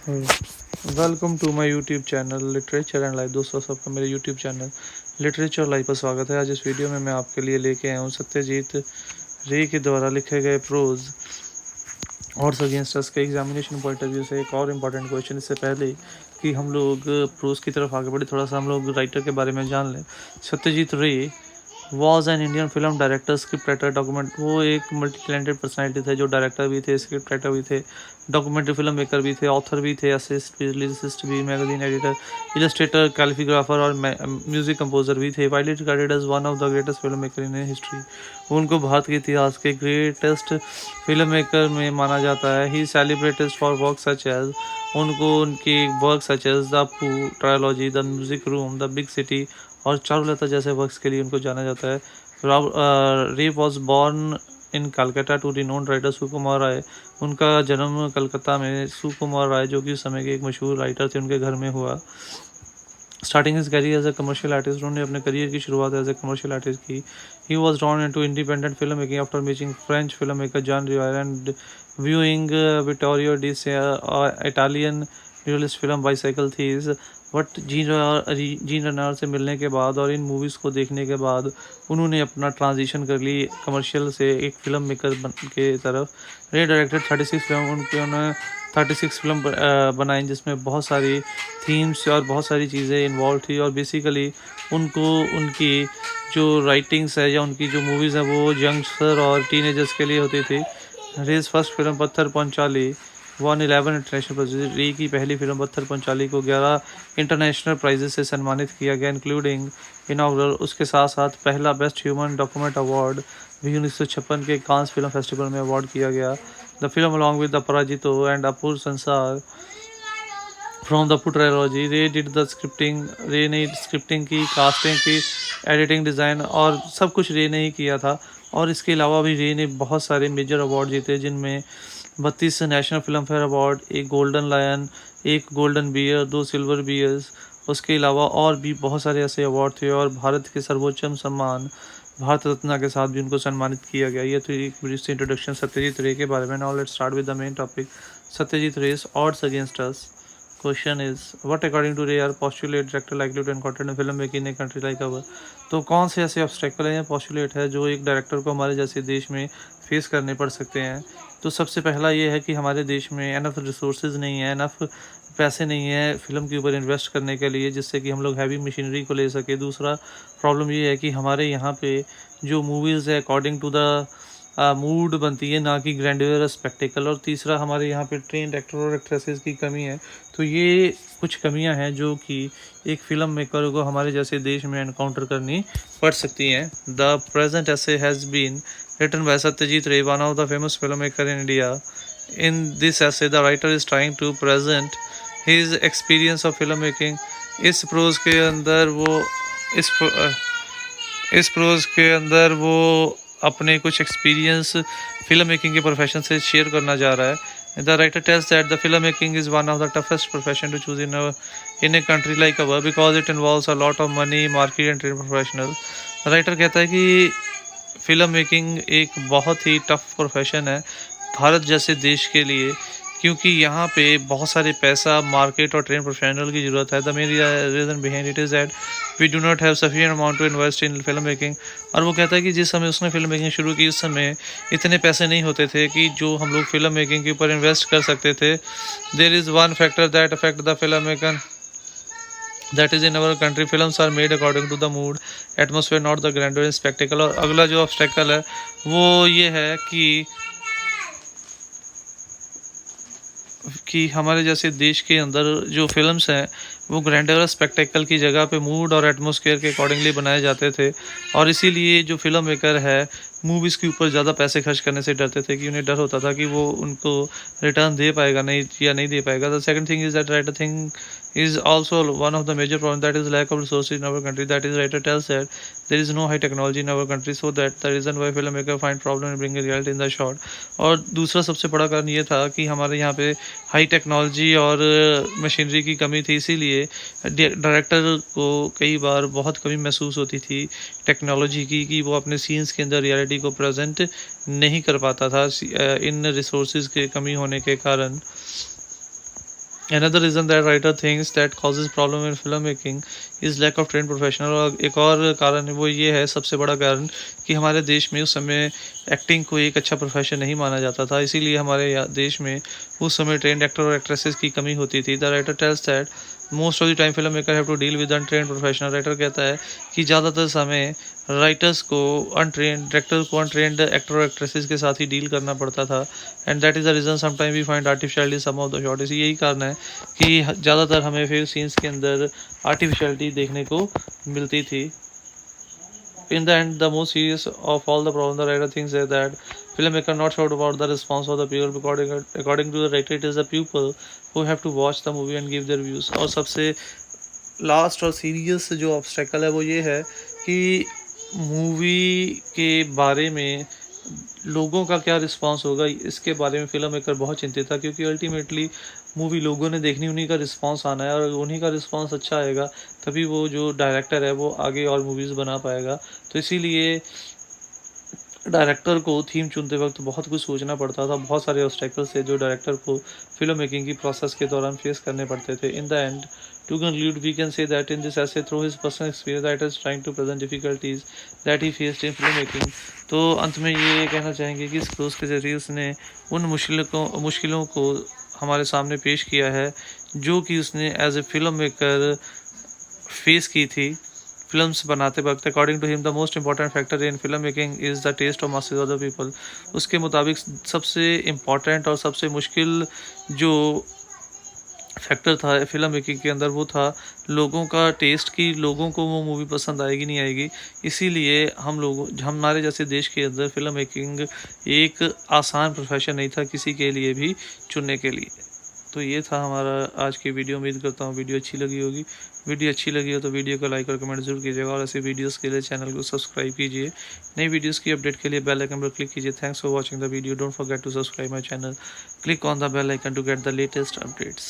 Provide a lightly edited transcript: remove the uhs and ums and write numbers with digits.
Welcome to my YouTube channel literature and life. दोस्तों, सबका मेरे यूट्यूब चैनल लिटरेचर लाइफ पर स्वागत है। आज इस वीडियो में मैं आपके लिए लेके आया हूँ सत्यजीत रे के द्वारा लिखे गए प्रोज और अगेंस्ट अस के एग्जामिनेशन पॉइंट ऑफ व्यू से एक और इम्पॉर्टेंट क्वेश्चन। इससे पहले कि हम लोग प्रोज की तरफ आगे बढ़े, थोड़ा सा हम लोग राइटर के बारे में जान लें। सत्यजीत रे was an Indian film director, script writer, document. वो एक मल्टी टैलेंटेड पर्सनैलिटी थे, जो डायरेक्टर भी थे, स्क्रिप्ट राइटर भी थे, डॉक्यूमेंट्री फिल्म मेकर भी थे, ऑथर भी थे, असिस्ट भी, लिरिसिस्ट भी, मैगजीन एडिटर, इलस्ट्रेटर, कैलिग्राफर और म्यूजिक कंपोजर भी थे। Widely regarded as one of the greatest film maker in history. उनको भारत के इतिहास के ग्रेटेस्ट फिल्म मेकर में माना जाता है। He celebrated for work such as, उनको उनकी work such as the Apu trilogy, the music room, the big city और चारुलता जैसे वर्क्स के लिए उनको जाना जाता है। Ray was born in Calcutta to renowned writer Sukumar Ray. उनका जन्म कलकत्ता में सुकुमार राय, जो कि उस समय के एक मशहूर राइटर थे, उनके घर में हुआ। Starting his career as a commercial artist, उन्होंने अपने करियर की शुरुआत एज ए कमर्शियल आर्टिस्ट की। He was drawn into independent film making after meeting French film maker Jean रिवायर and viewing Vittorio De Italian realist film Bicycle Thieves. But Jean Renoir से मिलने के बाद और इन मूवीज़ को देखने के बाद उन्होंने अपना ट्रांजिशन कर ली कमर्शियल से एक फिल्म मेकर के तरफ। रे डायरेक्टेड 36 फिल्म, उन्होंने 36 फिल्म बनाई, जिसमें बहुत सारी थीम्स और बहुत सारी चीज़ें इन्वॉल्व थी। और बेसिकली उनको उनकी जो राइटिंग्स है या उनकी जो मूवीज़ हैं वो यंगस्टर और टीनेजर्स के लिए होती थी। रेज फर्स्ट फिल्म पत्थर पंचाली वन 11 इंटरनेशनल प्राइजेज। रे की पहली फिल्म पत्थर पंचाली को 11 इंटरनेशनल प्राइजेस से सम्मानित किया गया, इंक्लूडिंग इनॉग्रल। उसके साथ साथ पहला बेस्ट ह्यूमन डॉक्यूमेंट अवार्ड भी 1956 के कांस फिल्म फेस्टिवल में अवार्ड किया गया। The film along with the Aparajito and Apur Sansar from the Apu trilogy. Ray did the scripting, Ray ने स्क्रिप्टिंग की, कास्टिंग की, एडिटिंग, डिज़ाइन और सब कुछ रे ने ही किया था। और इसके अलावा भी रे ने बहुत सारे मेजर अवार्ड जीते, जिनमें 32 नेशनल फिल्म फेयर अवार्ड, एक गोल्डन लायन, एक गोल्डन बियर, 2 सिल्वर बियर्स। उसके अलावा और भी बहुत सारे ऐसे अवार्ड थे और भारत के सर्वोच्चम सम्मान भारत रत्न के साथ भी उनको सम्मानित किया गया। ये तो एक ब्रीफ से इंट्रोडक्शन सत्यजीत रे के बारे में। Now let's start with the main topic, Satyajit Ray's odds against us. Question is, what according to Ray are postulate director likely to encounter in film making in a country like our? तो कौन से ऐसे obstacle हैं या postulate है जो एक director को हमारे जैसे देश में फेस करने पड़ सकते हैं? तो सबसे पहला ये है कि हमारे देश में एनफ रिसोर्सेज नहीं है, एनफ पैसे नहीं है फिल्म के ऊपर इन्वेस्ट करने के लिए, जिससे कि हम लोग हैवी मशीनरी को ले सके। दूसरा प्रॉब्लम ये है कि हमारे यहाँ पे जो मूवीज़ है अकॉर्डिंग टू द मूड बनती है, ना कि ग्रैंडर स्पेक्टिकल। और तीसरा हमारे यहाँ पे ट्रेंड एक्टर और एक्ट्रेसेस की कमी है। तो ये कुछ कमियां हैं जो कि एक फिल्म मेकर को हमारे जैसे देश में एनकाउंटर करनी पड़ सकती हैं। The present essay has been written by Satyajit Ray, one of the famous film maker in India. In this essay the writer is trying to present his experience of film making. इस प्रोज के अंदर वो इस prose के अंदर वो अपने कुछ एक्सपीरियंस फिल्म मेकिंग के प्रोफेशन से शेयर करना जा रहा है। The writer tells that the film making is one of the toughest profession to choose in a country like our because it involves a lot of money, market and train professional. Writer कहता है कि film making एक बहुत ही tough profession है भारत जैसे देश के लिए, क्योंकि यहाँ पे बहुत सारे पैसा, मार्केट और ट्रेन प्रोफेशनल की ज़रूरत है। The main reason behind it is that we do not have sufficient amount to invest in film making. और वो कहता है कि जिस समय उसने फिल्म मेकिंग शुरू की, उस समय इतने पैसे नहीं होते थे कि जो हम लोग फिल्म मेकिंग के ऊपर इन्वेस्ट कर सकते थे। There is one factor that affect the film maker, that is in our country films are made according to the mood, atmosphere, not the grander and spectacle. और अगला जो ऑब्स्टेकल है वो ये है कि हमारे जैसे देश के अंदर जो फिल्म्स हैं वो ग्रैंडर और स्पेक्टेकल की जगह पे मूड और एटमॉस्फेयर के अकॉर्डिंगली बनाए जाते थे। और इसीलिए जो फिल्म मेकर है मूवीज़ के ऊपर ज़्यादा पैसे खर्च करने से डरते थे, कि उन्हें डर होता था कि वो उनको रिटर्न दे पाएगा नहीं या नहीं दे पाएगा। The second thing is that writer thing is also one of the major problems, that is lack of resources in our country. That is, writer tells that there is no high technology in our country, so that the reason why filmmaker find problem in bringing reality in the shot. और दूसरा सबसे बड़ा कारण ये था कि हमारे यहाँ पे हाई टेक्नोलॉजी और मशीनरी की कमी थी, इसीलिए डायरेक्टर को कई बार बहुत कमी महसूस होती थी टेक्नोलॉजी की, कि वो अपने सीन्स के अंदर रियलिटी को प्रेजेंट नहीं कर पाता था इन रिसोर्सेज के कमी होने के कारण। Another reason that writer thinks that causes problem in filmmaking is lack of trained professional। और एक और कारण वो ये है, सबसे बड़ा कारण, कि हमारे देश में उस समय एक्टिंग को एक अच्छा प्रोफेशन नहीं माना जाता था, इसीलिए हमारे देश में उस समय ट्रेंड एक्टर और एक्ट्रेसेस की कमी होती थी। The writer tells that most of the time film maker have to deal with untrained professional. Writer कहता है कि ज़्यादातर समय राइटर्स को अनट्रेंड, डायरेक्टर को अनट्रेंड एक्टर और एक्ट्रेसेस के साथ ही डील करना पड़ता था। And that is the reason sometime we find artificiality some of the shot. इसी यही कारण है कि ज़्यादातर हमें फिर सीन्स के अंदर आर्टिफिशियलिटी देखने को मिलती थी। In the end, the most serious of all the problems, the writer thinks is that filmmaker not sure about the response of the people, because according to the writer, it is the people who have to watch the movie and give their views। और सबसे last और serious जो obstacle है वो ये है कि movie के बारे में लोगों का क्या रिस्पांस होगा, इसके बारे में फिल्म मेकर बहुत चिंतित था, क्योंकि अल्टीमेटली मूवी लोगों ने देखनी, उन्हीं का रिस्पांस आना है, और उन्हीं का रिस्पांस अच्छा आएगा तभी वो जो डायरेक्टर है वो आगे और मूवीज़ बना पाएगा। तो इसीलिए डायरेक्टर को थीम चुनते वक्त बहुत कुछ सोचना पड़ता था, बहुत सारे ऑब्स्टेकल्स थे जो डायरेक्टर को फिल्म मेकिंग की प्रोसेस के दौरान फेस करने पड़ते थे। In the end, to conclude, we can say that in this essay through his personal experience writer is trying to present difficulties that he faced in film making. तो अंत में ये कहना चाहेंगे कि इस क्लोज के जरिए उसने उन मुश्किलों को हमारे सामने पेश किया है जो कि उसने as a film maker face की थी फिल्म्स बनाते वक्त। According to him the most important factor in film making is the taste of masses of the people. उसके मुताबिक सबसे इम्पॉर्टेंट और सबसे मुश्किल जो फैक्टर था फिल्म मेकिंग के अंदर वो था लोगों का टेस्ट, कि लोगों को वो मूवी पसंद आएगी नहीं आएगी। इसीलिए हमारे जैसे देश के अंदर फिल्म मेकिंग एक आसान प्रोफेशन नहीं था किसी के लिए भी चुनने के लिए। तो ये था हमारा आज की वीडियो। उम्मीद करता हूँ वीडियो अच्छी लगी होगी। वीडियो अच्छी लगी हो तो वीडियो को लाइक और कमेंट जरूर कीजिएगा, और ऐसे वीडियोस के लिए चैनल को सब्सक्राइब कीजिए। नई वीडियोस की अपडेट के लिए बेल आइकन पर क्लिक कीजिए। Thanks for watching the video. Don't forget to subscribe my channel. Click on the bell icon to get the latest updates.